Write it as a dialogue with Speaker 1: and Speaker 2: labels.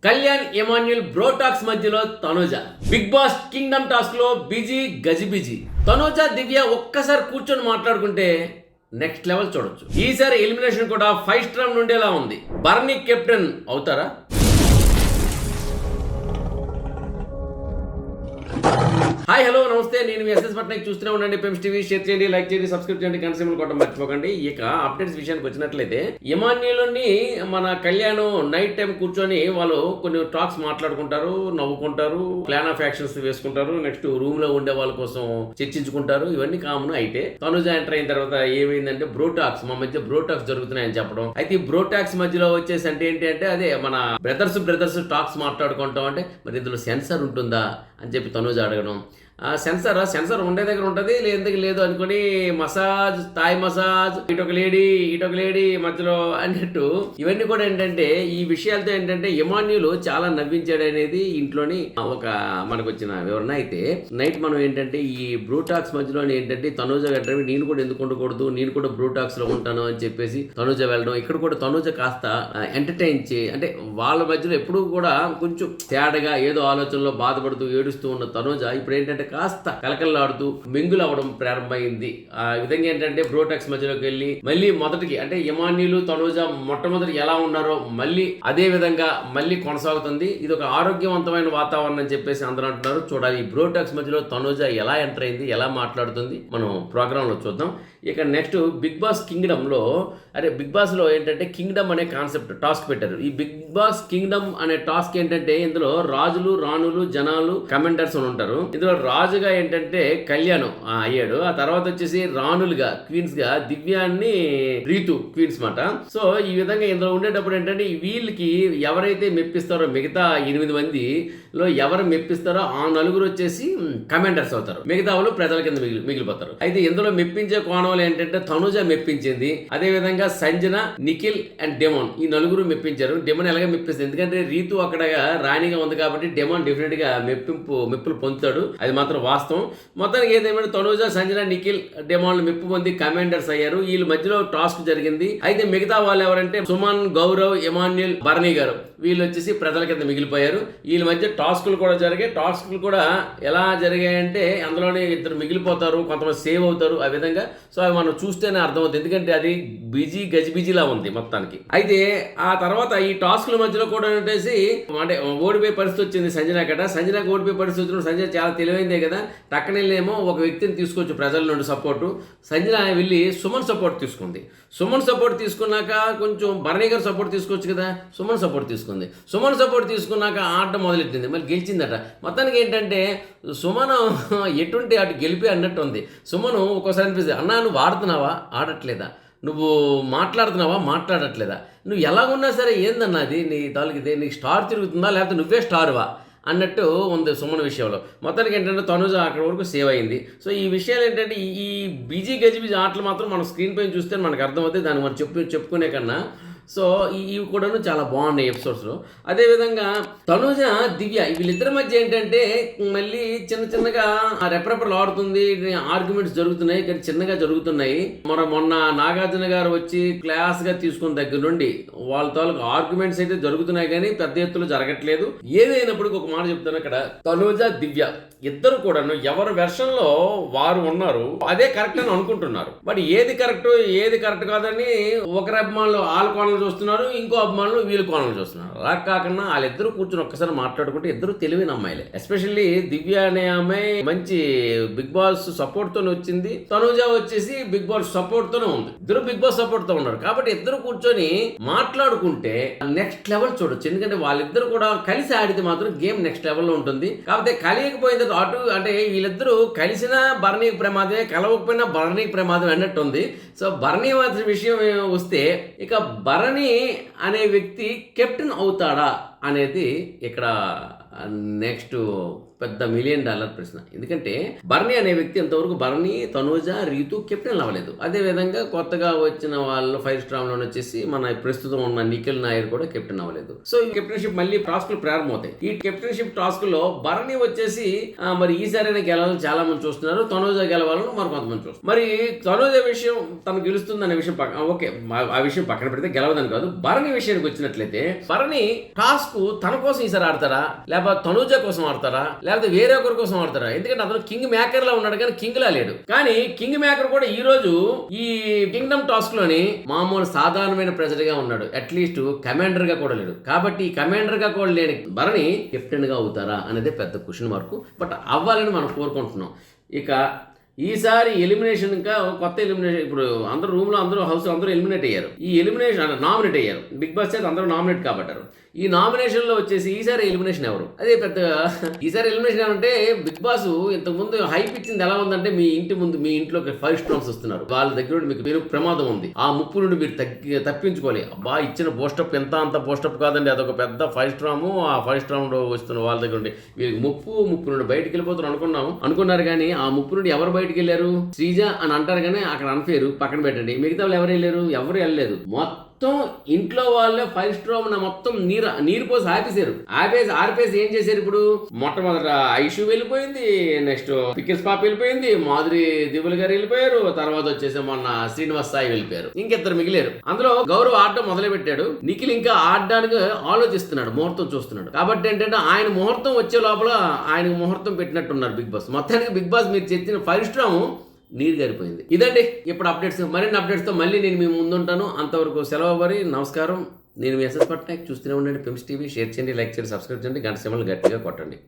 Speaker 1: Kalyan Emmanuel బ్రోటాక్స్ మధ్యలో Tanuja Bigg Boss kingdom task లో బిజీ గజిబిజీ. తనుజ దివ్య ఒక్కసారి కూర్చొని మాట్లాడుకుంటే నెక్స్ట్ లెవెల్ చూడొచ్చు. ఈసారి ఎలిమినేషన్ కూడా 5 స్టార్ నుండేలా ఉంది. బర్నీ కెప్టెన్ అవుతారా? హాయ్ హలో నమస్తే, నేను మీ ఎస్ఎస్ పట్నాయక్. చూస్తూనే ఉండండి పెమ్స్ టీవీ. షేర్ చేయండి, లైక్ చేయండి, సబ్స్క్రైబ్ చేయండి, కన్సీమల్ కొట్టడం మర్చిపోకండి. ఇక అప్డేట్స్ విషయానికి వచ్చినట్లయితే ఎమాన్యుల్ని మన కళ్యాణ్ నైట్ టైం కూర్చొని వాళ్ళు కొన్ని టాక్స్ మాట్లాడుకుంటారు, నవ్వుకుంటారు, ప్లాన్ ఆఫ్ యాక్షన్స్ వేసుకుంటారు, నెక్స్ట్ రూమ్ లో ఉండే వాళ్ళ కోసం చర్చించుకుంటారు. ఇవన్నీ కామన్. అయితే తనుజ ఎంటర్ అయిన తర్వాత ఏమైందంటే బ్రోటాక్స్, మా మధ్య బ్రోటాక్స్ జరుగుతున్నాయని చెప్పడం. అయితే ఈ బ్రోటాక్స్ మధ్యలో వచ్చేసి అంటే ఏంటి అంటే అదే మన బ్రదర్స్ టాక్స్ మాట్లాడుకుంటాం. అంటే మరి ఇందులో సెన్సర్ ఉంటుందా అని చెప్పి తనుజ అడగడం. సెన్సర్ ఉండే దగ్గర ఉంటుంది, లేదందుకు లేదు అనుకుని మసాజ్, థాయ్ మసాజ్, ఇటొక లేడీ మధ్యలో అన్నట్టు ఇవన్నీ కూడా ఏంటంటే ఈ విషయాలతో ఏంటంటే ఎమాన్యుల్ చాలా నవ్వించాడు అనేది ఇంట్లోని ఒక మనకు వచ్చిన వివరణ. అయితే నైట్ మనం ఏంటంటే ఈ బ్రూటాక్స్ మధ్యలో ఏంటంటే తనుజ గడ్డవి నేను కూడా ఎందుకు ఉండకూడదు, నేను కూడా బ్రూటాక్స్ లో ఉంటాను అని చెప్పేసి తనుజ వెళ్ళడం. ఇక్కడ కూడా తనుజ కాస్త ఎంటర్టైన్ అంటే వాళ్ళ మధ్యలో ఎప్పుడు కూడా కొంచెం తేడాగా ఏదో ఆలోచనలో బాధపడుతూ ఏడుస్తూ ఉన్న తనుజ ఇప్పుడు ఏంటంటే కాస్త కలకల్లాడుతూ మింగులు అవ్వడం ప్రారంభమైంది. ఆ విధంగా ఏంటంటే బ్రోటాక్స్ మధ్యలోకి వెళ్ళి మళ్ళీ మొదటికి అంటే ఎమాన్యుల్ తనుజ మొట్టమొదటి ఎలా ఉన్నారో మళ్ళీ అదే విధంగా మళ్ళీ కొనసాగుతుంది. ఇది ఒక ఆరోగ్యవంతమైన వాతావరణం అని చెప్పేసి అందరూ అంటున్నారు. చూడాలి ఈ బ్రోటాక్స్ మధ్యలో తనుజ ఎలా ఎంటర్ అయింది, ఎలా మాట్లాడుతుంది మనం ప్రోగ్రామ్ లో చూద్దాం. ఇక నెక్స్ట్ బిగ్ బాస్ కింగ్డమ్ లో బిగ్ బాస్ లో ఏంటంటే కింగ్డమ్ అనే కాన్సెప్ట్ టాస్క్ పెట్టారు. ఈ బిగ్ బాస్ కింగ్డమ్ అనే టాస్క్ ఏంటంటే ఇందులో రాజులు, రాణులు, జనాలు, కమెంటర్స్ అని ఉంటారు. ఇందులో రాజుగా ఏంటంటే కళ్యాణ్ అయ్యాడు. ఆ తర్వాత వచ్చేసి రాణులుగా క్వీన్స్ గా దివ్యాన్ని, రీతు క్వీన్స్ మాట. సో ఈ విధంగా ఇందులో ఉండేటప్పుడు ఏంటంటే వీళ్ళకి ఎవరైతే మెప్పిస్తారో మిగతా 8 మందిలో ఎవరు మెప్పిస్తారో ఆ నలుగురు వచ్చేసి కమెంటర్స్ అవుతారు, మిగతా వాళ్ళు ప్రజల కింద మిగిలిపోతారు. అయితే ఇందులో మెప్పించే కోణంలో ఏంటంటే తనుజ మెప్పించింది, అదే విధంగా సంజన, నిఖిల్ అండ్ డెమోన్ ఈ నలుగురు మెప్పించారు. డెమోన్ ఎలాగ మెప్పిస్తుంది, ఎందుకంటే రీతు అక్కడ రాణిగా ఉంది కాబట్టి డెమోన్ డెఫినెట్ గా మెప్పులు పొందుతాడు, అది మాత్రం వాస్తవం. మొత్తానికి ఏదేమైనా తనుజ, సంజన, నిఖిల్, డెమోన్ మెప్పు పొంది కమాండర్స్ అయ్యారు. వీళ్ళ మధ్యలో టాస్క్ జరిగింది. అయితే మిగతా వాళ్ళు ఎవరంటే సుమన్, గౌరవ్, ఎమాన్యుల్, బర్నీ గారు వీళ్ళు వచ్చేసి ప్రజల కింద మిగిలిపోయారు. వీళ్ళ మధ్య టాస్కులు కూడా జరిగాయి. టాస్కులు కూడా ఎలా జరిగాయంటే అందులోనే ఇద్దరు మిగిలిపోతారు, కొంతమంది సేవ్ అవుతారు. ఆ విధంగా సో అవి మనం చూస్తేనే అర్థమవుతుంది, ఎందుకంటే అది గజిబిజిలా ఉంది మొత్తానికి. అయితే ఆ తర్వాత ఈ టాస్కుల మధ్యలో కూడా వచ్చేసి అంటే ఓడిపోయే పరిస్థితి వచ్చింది సంజనకి ఓడిపోయే పరిస్థితి వచ్చినప్పుడు సంజన చాలా తెలివైందే కదా, టక్కనేమో ఒక వ్యక్తిని తీసుకోవచ్చు ప్రజల నుండి సపోర్టు. సంజన వెళ్ళి సుమన్ సపోర్ట్ తీసుకుంది. సుమన్ సపోర్ట్ తీసుకున్నాక కొంచెం బర్నీ గారు సపోర్ట్ తీసుకోవచ్చు కదా, సుమన్ సపోర్ట్ తీసుకున్నాక ఆట మొదలెట్టింది, మళ్ళీ గెలిచిందట. మొత్తానికి ఏంటంటే సుమన్ ఎటుంటే అటు గెలిపి అన్నట్టు ఉంది. సుమన్ ఒక్కోసారి అనిపిస్తుంది, అన్నా నువ్వు ఆడుతున్నావా, ఆడట్లేదా, నువ్వు మాట్లాడుతున్నావా, మాట్లాడట్లేదా, నువ్వు ఎలాగున్నా సరే ఏందన్నది నీ తాలూకిదే, నీకు స్టార్ తిరుగుతుందా లేకపోతే నువ్వే స్టార్వా అన్నట్టు ఉంది సుమన్ విషయంలో. మొత్తానికి ఏంటంటే తనుజ అక్కడ వరకు సేవ్ అయింది. సో ఈ విషయాలు ఏంటంటే ఈ బిజీ గజిబిజీ ఆటలు మాత్రం మనం స్క్రీన్ పైన చూస్తే మనకు అర్థమవుతాయి, దాన్ని మనం చెప్పుకునే కన్నా. సో ఇవి కూడాను చాలా బాగున్నాయి ఎపిసోడ్స్లో. అదేవిధంగా తనుజ, దివ్య వీళ్ళిద్దరి మధ్య ఏంటంటే మళ్ళీ చిన్నగా రెపరెపలు ఆడుతుంది, ఆర్గ్యుమెంట్స్ జరుగుతున్నాయి, కానీ చిన్నగా జరుగుతున్నాయి. మొన్న నాగార్జున గారు వచ్చి క్లాస్గా తీసుకున్న దగ్గర నుండి వాళ్ళ తాలూకు ఆర్గ్యుమెంట్స్ అయితే జరుగుతున్నాయి, కానీ పెద్ద ఎత్తులో జరగట్లేదు. ఏదైనప్పటికీ ఒక మాట చెప్తాను, ఇక్కడ తనుజ, దివ్య ఇద్దరు కూడాను ఎవరి వెర్షన్లో వారు ఉన్నారు, అదే కరెక్ట్ అని అనుకుంటున్నారు. బట్ ఏది కరెక్ట్ కాదని ఒకరి అభిమానులు వాళ్ళ కోణం చూస్తున్నారు, ఇంకో అభిమానులు వీళ్ళ కోణం చూస్తున్నారు. అలా కాకుండా వాళ్ళిద్దరూ కూర్చొని ఒక్కసారి మాట్లాడుకుంటే ఇద్దరు తెలివైన అమ్మాయిలే. ఎస్పెషల్లీ దివ్య అనే అమ్మాయి మంచి బిగ్ బాస్ సపోర్ట్ తోనే వచ్చింది, తనుజ వచ్చేసి బిగ్ బాస్ సపోర్ట్ తోనే ఉంది. ఇద్దరు బిగ్ బాస్ సపోర్ట్ తో ఉన్నారు కాబట్టి ఇద్దరు కూర్చొని మాట్లాడుకుంటే నెక్స్ట్ లెవెల్ చూడొచ్చు. ఎందుకంటే వాళ్ళిద్దరు కూడా కలిసి ఆడితే మాత్రం గేమ్ నెక్స్ట్ లెవెల్లో ఉంటుంది. కాకపోతే కలియకపోయిన అటు అంటే వీళ్ళిద్దరూ కలిసిన బర్నీకి ప్రమాదమే, కలవకపోయినా బర్నీకి ప్రమాదం అన్నట్టు ఉంది. సో బర్నీ మాత్రం విషయం వస్తే ఇక బర్నీ అనే వ్యక్తి కెప్టెన్ అవుతాడా అనేది ఇక్కడ నెక్స్ట్ పెద్ద $1 మిలియన్ ప్రశ్న. ఎందుకంటే బర్నీ అనే వ్యక్తి ఇంతవరకు బర్నీ, తనుజ, రీతు కెప్టెన్ అవ్వలేదు. అదేవిధంగా కొత్తగా వచ్చిన వాళ్ళు 5 స్టార్ వచ్చేసి మన ప్రస్తుతం ఉన్న నిఖిల్ నాయర్ కూడా కెప్టెన్ అవ్వలేదు. సో ఈ కెప్టెన్షిప్ మళ్ళీ టాస్కులు ప్రారంభమవుతాయి. ఈ కెప్టెన్షిప్ టాస్క్ లో బర్నీ వచ్చేసి మరి ఈసారి గెలవాలని చాలా మంది చూస్తున్నారు, తనుజ గెలవాలని మరి కొంతమంది చూస్తున్నారు. మరి తనుజ విషయం తను గెలుస్తుంది అనే విషయం ఓకే, ఆ విషయం పక్కన పెడితే గెలవదని కాదు. బర్నీ విషయానికి వచ్చినట్లయితే బర్నీ టాస్క్ టాస్క్ తన కోసం ఈసారి ఆడతారా, లేకపోతే తనూజ కోసం ఆడతారా, లేకపోతే వేరే ఒకరి కోసం ఆడతారా? ఎందుకంటే అతను కింగ్ మేకర్ లా ఉన్నాడు కానీ కింగ్ లా లేడు. కానీ కింగ్ మేకర్ కూడా ఈ రోజు ఈ కింగ్డమ్ టాస్క్ లోని మామూలు సాధారణమైన ప్రెజర్ గా ఉన్నాడు. అట్లీస్ట్ కమాండర్ గా కూడా లేడు. కాబట్టి కమాండర్ గా కూడా లేని భరణి కెప్టెన్ గా అవుతారా అనేది పెద్ద క్వశ్చన్ మార్కు. బట్ అవ్వాలని మనం కోరుకుంటున్నాం. ఇక ఈసారి ఎలిమినేషన్ ఇంకా కొత్త ఎలిమినేషన్. ఇప్పుడు అందరూ రూమ్ లో అందరూ హౌస్ అందరూ ఎలిమినేట్ అయ్యారు. ఈ ఎలిమినేషన్ నామినేట్ అయ్యారు. బిగ్ బాస్ చేత అందరూ నామినేట్ కాబట్టారు. ఈ నామినేషన్ లో వచ్చేసి ఈసారి ఎలిమినేషన్ ఎవరు? అదే పెద్ద ఈసారి ఎలిమినేషన్ ఏమంటే బిగ్ బాస్ ఇంతకు ముందు హైప్ ఇచ్చింది ఎలా ఉందంటే, మీ ఇంటి ముందు మీ ఇంట్లోకి 5 స్టార్స్ వస్తున్నారు, వాళ్ళ దగ్గర నుండి మీకు పేరు ప్రమాదం ఉంది, ఆ ముప్పు నుండి మీరు తప్పించుకోవాలి. అబ్బా ఇచ్చిన పోస్టప్ ఎంత అంత పోస్టప్ కాదండి, అదొక పెద్ద 5 స్టార్. ఆ 5 స్టార్ లో వస్తున్న వాళ్ళ దగ్గర నుండి వీళ్ళకి ముప్పు నుండి బయటికి వెళ్ళిపోతున్నారు అనుకున్నారు. కానీ ఆ ముప్పు నుండి ఎవరు బయటికి వెళ్ళారు? శ్రీజ అని అంటారు కానీ అక్కడ అన్ఫేరు పక్కన పెట్టండి. మిగతా వాళ్ళు ఎవరు వెళ్ళారు? ఎవరు వెళ్ళలేదు. మొత్తం ఇంట్లో వాళ్ళే 5 స్టార్ మొత్తం నీరు పోసి ఆర్పేసి ఏం చేశారు? ఇప్పుడు మొట్టమొదట ఐషు వెళ్ళిపోయింది, నెక్స్ట్ పికిల్స్ పాప వెళ్ళిపోయింది, మాధురి దివుల్ గారు వెళ్ళిపోయారు, తర్వాత వచ్చేసి మొన్న శ్రీనివాస్ సాయి వెళ్ళిపోయారు. ఇంకిద్దరు మిగిలేరు. అందులో గౌరవ్ ఆడటం మొదలు పెట్టాడు. నిఖిల్ ఇంకా ఆడడానికి ఆలోచిస్తున్నాడు, ముహూర్తం చూస్తున్నాడు. కాబట్టి ఏంటంటే ఆయన ముహూర్తం వచ్చే లోపల ఆయనకు ముహూర్తం పెట్టినట్టున్నారు బిగ్ బాస్. మొత్తానికి బిగ్ బాస్ మీరు తెచ్చిన 5 స్టార్ నీరు గారిపోయింది. ఇదండి ఇప్పుడు అప్డేట్స్. మరిన్ని అప్డేట్స్తో మళ్ళీ నేను మీ ముందుంటాను. అంతవరకు సెలవు మరి. నమస్కారం. నేను మీ ఎస్ఎస్ పట్నాయక్. చూస్తూనే ఉండండి పిమ్స్ టీవీ. షేర్ చేయండి, లైక్ చేయండి, సబ్స్క్రైబ్ చేయండి, గంట సింబల్ గట్టిగా కొట్టండి.